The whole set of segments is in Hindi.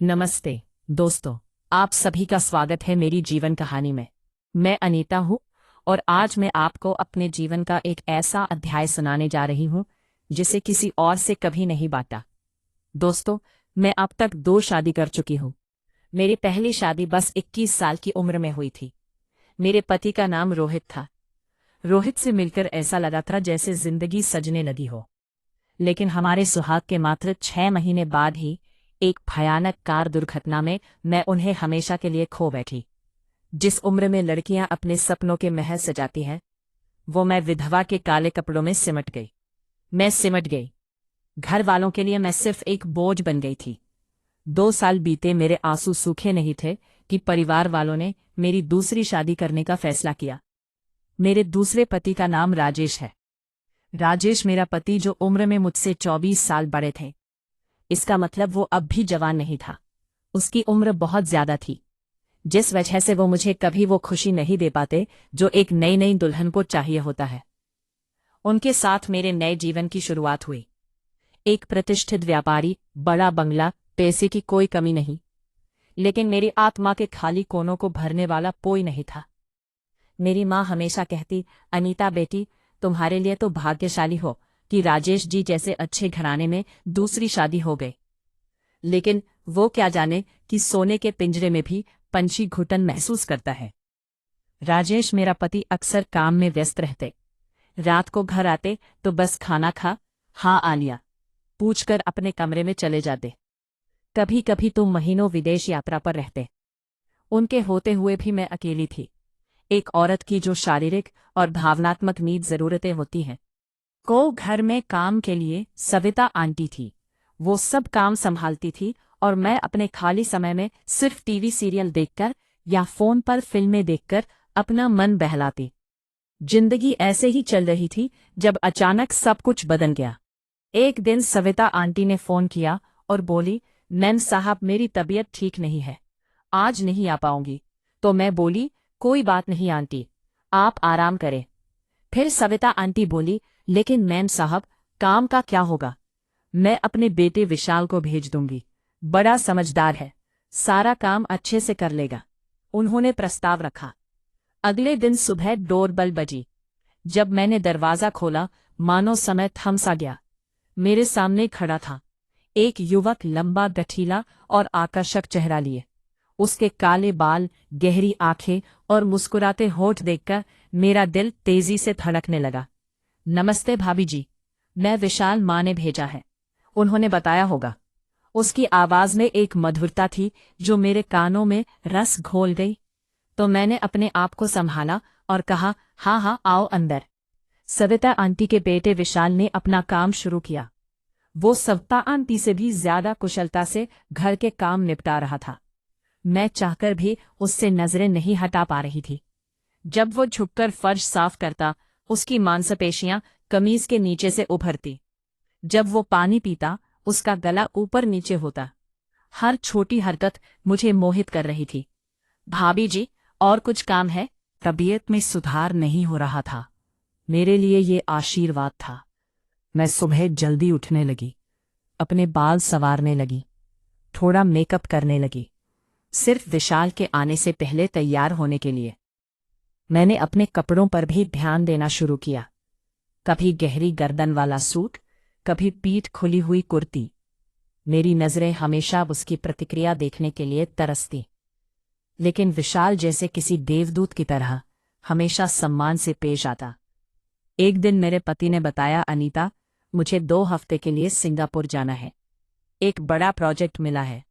नमस्ते दोस्तों, आप सभी का स्वागत है मेरी जीवन कहानी में। मैं अनीता हूँ और आज मैं आपको अपने जीवन का एक ऐसा अध्याय सुनाने जा रही हूँ जिसे किसी और से कभी नहीं बांटा। दोस्तों, मैं अब तक 2 शादी कर चुकी हूँ। मेरी पहली शादी बस 21 साल की उम्र में हुई थी। मेरे पति का नाम रोहित था। रोहित से मिलकर ऐसा लगा था जैसे जिंदगी सजने लगी हो। लेकिन हमारे सुहाग के मात्र 6 महीने बाद ही एक भयानक कार दुर्घटना में मैं उन्हें हमेशा के लिए खो बैठी। जिस उम्र में लड़कियां अपने सपनों के महल सजाती हैं, वो मैं विधवा के काले कपड़ों में सिमट गई। मैं सिमट गई। घर वालों के लिए मैं सिर्फ एक बोझ बन गई थी। 2 साल बीते, मेरे आंसू सूखे नहीं थे कि परिवार वालों ने मेरी दूसरी शादी करने का फैसला किया। मेरे दूसरे पति का नाम राजेश है। राजेश मेरा पति, जो उम्र में मुझसे 24 साल बड़े थे। इसका मतलब वो अब भी जवान नहीं था। उसकी उम्र बहुत ज्यादा थी, जिस वजह से वो मुझे कभी वो खुशी नहीं दे पाते जो एक नई नई दुल्हन को चाहिए होता है। उनके साथ मेरे नए जीवन की शुरुआत हुई। एक प्रतिष्ठित व्यापारी, बड़ा बंगला, पैसे की कोई कमी नहीं। लेकिन मेरी आत्मा के खाली कोनों को भरने वाला कोई नहीं था। मेरी माँ हमेशा कहती, अनीता बेटी, तुम्हारे लिए तो भाग्यशाली हो कि राजेश जी जैसे अच्छे घराने में दूसरी शादी हो गई। लेकिन वो क्या जाने कि सोने के पिंजरे में भी पंछी घुटन महसूस करता है। राजेश मेरा पति अक्सर काम में व्यस्त रहते। रात को घर आते तो बस खाना खा, हाँ आलिया पूछकर अपने कमरे में चले जाते। कभी कभी तो महीनों विदेश यात्रा पर रहते। उनके होते हुए भी मैं अकेली थी, एक औरत की जो शारीरिक और भावनात्मक नीड जरूरतें होती हैं। को घर में काम के लिए सविता आंटी थी। वो सब काम संभालती थी और मैं अपने खाली समय में सिर्फ टीवी सीरियल देखकर या फोन पर फिल्में देखकर अपना मन बहलाती। जिंदगी ऐसे ही चल रही थी जब अचानक सब कुछ बदल गया। एक दिन सविता आंटी ने फोन किया और बोली, मैम साहब, मेरी तबीयत ठीक नहीं है, आज नहीं आ पाऊंगी। तो मैं बोली, कोई बात नहीं आंटी, आप आराम करें। फिर सविता आंटी बोली, लेकिन मैम साहब, काम का क्या होगा? मैं अपने बेटे विशाल को भेज दूंगी, बड़ा समझदार है, सारा काम अच्छे से कर लेगा। उन्होंने प्रस्ताव रखा। अगले दिन सुबह डोरबेल बजी। जब मैंने दरवाजा खोला, मानो समय थम सा गया। मेरे सामने खड़ा था एक युवक, लंबा, गठीला और आकर्षक चेहरा लिए। उसके काले बाल, गहरी आंखें और मुस्कुराते होठ देखकर मेरा दिल तेजी से धड़कने लगा। नमस्ते भाभी जी, मैं विशाल, माँ ने भेजा है, उन्होंने बताया होगा। उसकी आवाज में एक मधुरता थी जो मेरे कानों में रस घोल गई। तो मैंने अपने आप को संभाला और कहा, हाँ हाँ, आओ अंदर। सविता आंटी के बेटे विशाल ने अपना काम शुरू किया। वो सविता आंटी से भी ज्यादा कुशलता से घर के काम निपटा रहा था। मैं चाहकर भी उससे नजरें नहीं हटा पा रही थी। जब वो झुककर फर्श साफ करता, उसकी मांसपेशियां कमीज के नीचे से उभरती। जब वो पानी पीता, उसका गला ऊपर नीचे होता। हर छोटी हरकत मुझे मोहित कर रही थी। भाभी जी, और कुछ काम है? तबीयत में सुधार नहीं हो रहा था। मेरे लिए ये आशीर्वाद था। मैं सुबह जल्दी उठने लगी, अपने बाल संवारने लगी, थोड़ा मेकअप करने लगी, सिर्फ विशाल के आने से पहले तैयार होने के लिए। मैंने अपने कपड़ों पर भी ध्यान देना शुरू किया। कभी गहरी गर्दन वाला सूट, कभी पीठ खुली हुई कुर्ती। मेरी नजरें हमेशा उसकी प्रतिक्रिया देखने के लिए तरसती। लेकिन विशाल जैसे किसी देवदूत की तरह हमेशा सम्मान से पेश आता। एक दिन मेरे पति ने बताया, अनीता, मुझे 2 हफ्ते के लिए सिंगापुर जाना है। एक बड़ा प्रोजेक्ट मिला है।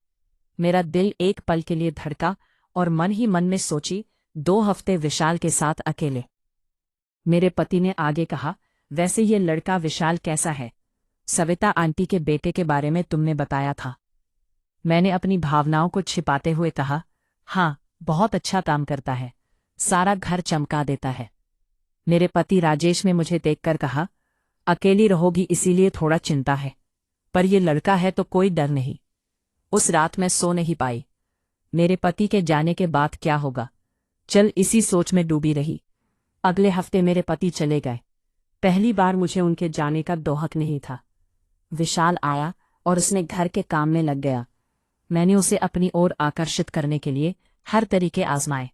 मेरा दिल एक पल के लिए धड़का और मन ही मन में सोची, 2 हफ्ते विशाल के साथ अकेले। मेरे पति ने आगे कहा, वैसे ये लड़का विशाल कैसा है? सविता आंटी के बेटे के बारे में तुमने बताया था। मैंने अपनी भावनाओं को छिपाते हुए कहा, हाँ, बहुत अच्छा काम करता है, सारा घर चमका देता है। मेरे पति राजेश ने मुझे देखकर कहा, अकेली रहोगी इसीलिए थोड़ा चिंता है, पर ये लड़का है तो कोई डर नहीं। उस रात मैं सो नहीं पाई। मेरे पति के जाने के बाद क्या होगा, चल इसी सोच में डूबी रही। अगले हफ्ते मेरे पति चले गए। पहली बार मुझे उनके जाने का दोहक नहीं था। विशाल आया और उसने घर के काम में लग गया। मैंने उसे अपनी ओर आकर्षित करने के लिए हर तरीके आजमाए।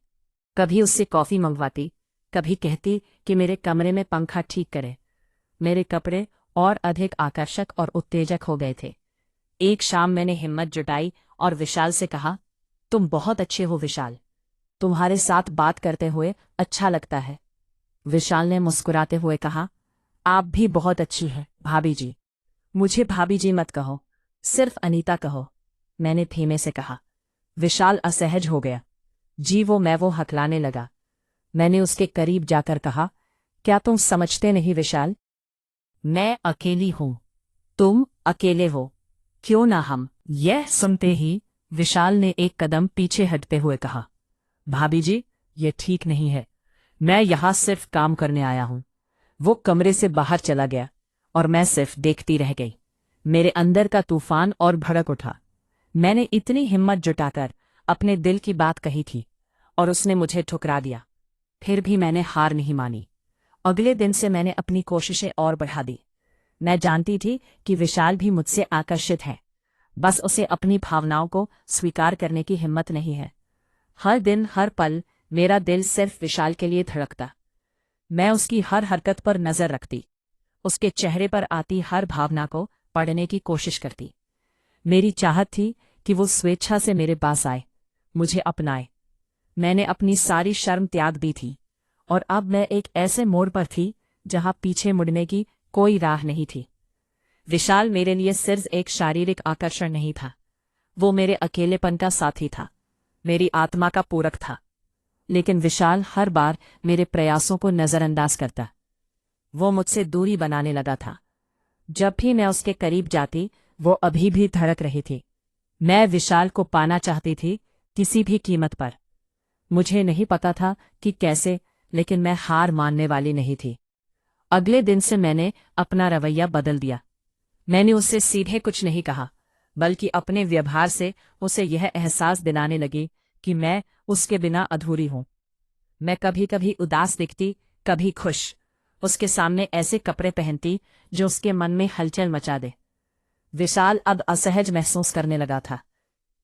कभी उससे कॉफी मंगवाती, कभी कहती कि मेरे कमरे में पंखा ठीक करे। मेरे कपड़े और अधिक आकर्षक और उत्तेजक हो गए थे। एक शाम मैंने हिम्मत जुटाई और विशाल से कहा, तुम बहुत अच्छे हो विशाल, तुम्हारे साथ बात करते हुए अच्छा लगता है। विशाल ने मुस्कुराते हुए कहा, आप भी बहुत अच्छी हैं भाभी जी। मुझे भाभी जी मत कहो, सिर्फ अनीता कहो, मैंने धीमे से कहा। विशाल असहज हो गया। जी वो हकलाने लगा। मैंने उसके करीब जाकर कहा, क्या तुम समझते नहीं विशाल, मैं अकेली हूं, तुम अकेले हो, क्यों ना हम। यह सुनते ही विशाल ने एक कदम पीछे हटते हुए कहा, भाभी जी ये ठीक नहीं है, मैं यहां सिर्फ काम करने आया हूं। वो कमरे से बाहर चला गया और मैं सिर्फ देखती रह गई। मेरे अंदर का तूफान और भड़क उठा। मैंने इतनी हिम्मत जुटाकर अपने दिल की बात कही थी और उसने मुझे ठुकरा दिया। फिर भी मैंने हार नहीं मानी। अगले दिन से मैंने अपनी कोशिशें और बढ़ा दी। मैं जानती थी कि विशाल भी मुझसे आकर्षित है, बस उसे अपनी भावनाओं को स्वीकार करने की हिम्मत नहीं है। हर दिन हर पल मेरा दिल सिर्फ विशाल के लिए धड़कता। मैं उसकी हर हरकत पर नजर रखती, उसके चेहरे पर आती हर भावना को पढ़ने की कोशिश करती। मेरी चाहत थी कि वो स्वेच्छा से मेरे पास आए, मुझे अपनाए। मैंने अपनी सारी शर्म त्याग दी थी और अब मैं एक ऐसे मोड़ पर थी जहां पीछे मुड़ने की कोई राह नहीं थी। विशाल मेरे लिए सिर्फ एक शारीरिक आकर्षण नहीं था, वो मेरे अकेलेपन का साथी था, मेरी आत्मा का पूरक था। लेकिन विशाल हर बार मेरे प्रयासों को नजरअंदाज करता। वो मुझसे दूरी बनाने लगा था। जब भी मैं उसके करीब जाती, वो अभी भी धड़क रही थी। मैं विशाल को पाना चाहती थी, किसी भी कीमत पर। मुझे नहीं पता था कि कैसे, लेकिन मैं हार मानने वाली नहीं थी। अगले दिन से मैंने अपना रवैया बदल दिया। मैंने उससे सीधे कुछ नहीं कहा, बल्कि अपने व्यवहार से उसे यह एहसास दिलाने लगी कि मैं उसके बिना अधूरी हूं। मैं कभी कभी उदास दिखती, कभी खुश। उसके सामने ऐसे कपड़े पहनती जो उसके मन में हलचल मचा दे। विशाल अब असहज महसूस करने लगा था।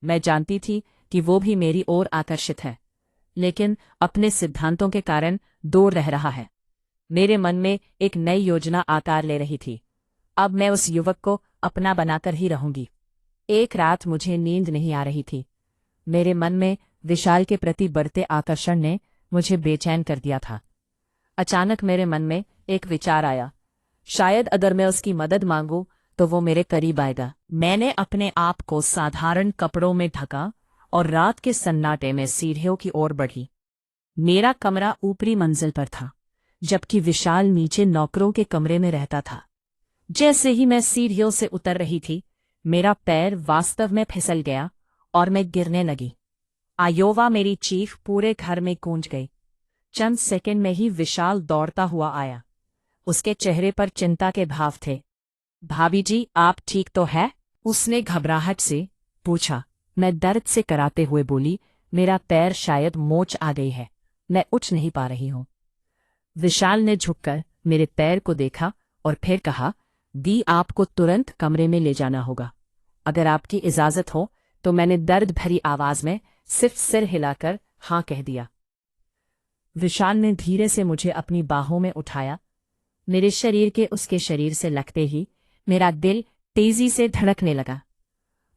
मैं जानती थी कि वो भी मेरी ओर आकर्षित है, लेकिन अपने सिद्धांतों के कारण दूर रह रहा है। मेरे मन में एक नई योजना आकार ले रही थी। अब मैं उस युवक को अपना बनाकर ही रहूंगी। एक रात मुझे नींद नहीं आ रही थी। मेरे मन में विशाल के प्रति बढ़ते आकर्षण ने मुझे बेचैन कर दिया था। अचानक मेरे मन में एक विचार आया, शायद अगर मैं उसकी मदद मांगूं तो वो मेरे करीब आएगा। मैंने अपने आप को साधारण कपड़ों में ढका और रात के सन्नाटे में सीढ़ियों की ओर बढ़ी। मेरा कमरा ऊपरी मंजिल पर था, जबकि विशाल नीचे नौकरों के कमरे में रहता था। जैसे ही मैं सीढ़ियों से उतर रही थी, मेरा पैर वास्तव में फिसल गया और मैं गिरने लगी। आयोवा मेरी चीख पूरे घर में गूंज गई। चंद सेकंड में ही विशाल दौड़ता हुआ आया। उसके चेहरे पर चिंता के भाव थे। भाभी जी आप ठीक तो है? उसने घबराहट से पूछा। मैं दर्द से कराते हुए बोली, मेरा पैर शायद मोच आ गई है, मैं उठ नहीं पा रही हूं। विशाल ने झुककर मेरे पैर को देखा और फिर कहा, दी आपको तुरंत कमरे में ले जाना होगा, अगर आपकी इजाजत हो तो। मैंने दर्द भरी आवाज में सिर्फ सिर हिलाकर हाँ कह दिया। विशाल ने धीरे से मुझे अपनी बाहों में उठाया। मेरे शरीर के उसके शरीर से लगते ही मेरा दिल तेजी से धड़कने लगा।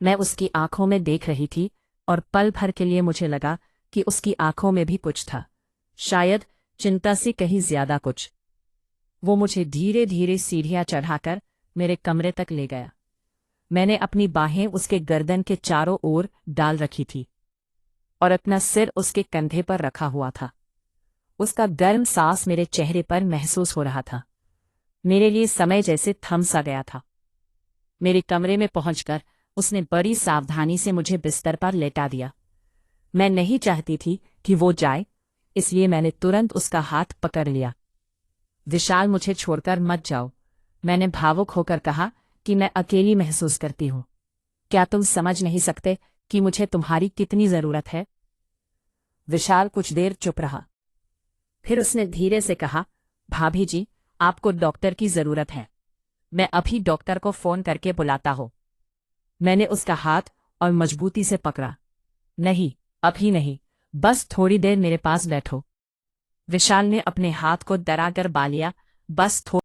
मैं उसकी आंखों में देख रही थी और पल भर के लिए मुझे लगा कि उसकी आंखों में भी कुछ था, शायद चिंता से कहीं ज्यादा कुछ। वो मुझे धीरे धीरे सीढ़ियां चढ़ाकर मेरे कमरे तक ले गया। मैंने अपनी बाहें उसके गर्दन के चारों ओर डाल रखी थी और अपना सिर उसके कंधे पर रखा हुआ था। उसका गर्म सांस मेरे चेहरे पर महसूस हो रहा था। मेरे लिए समय जैसे थम सा गया था। मेरे कमरे में पहुंचकर उसने बड़ी सावधानी से मुझे बिस्तर पर लेटा दिया। मैं नहीं चाहती थी कि वो जाए, इसलिए मैंने तुरंत उसका हाथ पकड़ लिया। विशाल मुझे छोड़कर मत जाओ, मैंने भावुक होकर कहा कि मैं अकेली महसूस करती हूं। क्या तुम समझ नहीं सकते कि मुझे तुम्हारी कितनी जरूरत है? विशाल कुछ देर चुप रहा, फिर उसने धीरे से कहा, भाभी जी आपको डॉक्टर की जरूरत है, मैं अभी डॉक्टर को फोन करके बुलाता हूं। मैंने उसका हाथ और मजबूती से पकड़ा। नहीं, अभी नहीं, बस थोड़ी देर मेरे पास बैठो। विशाल ने अपने हाथ को डराकर बालिया, बस थोड़ा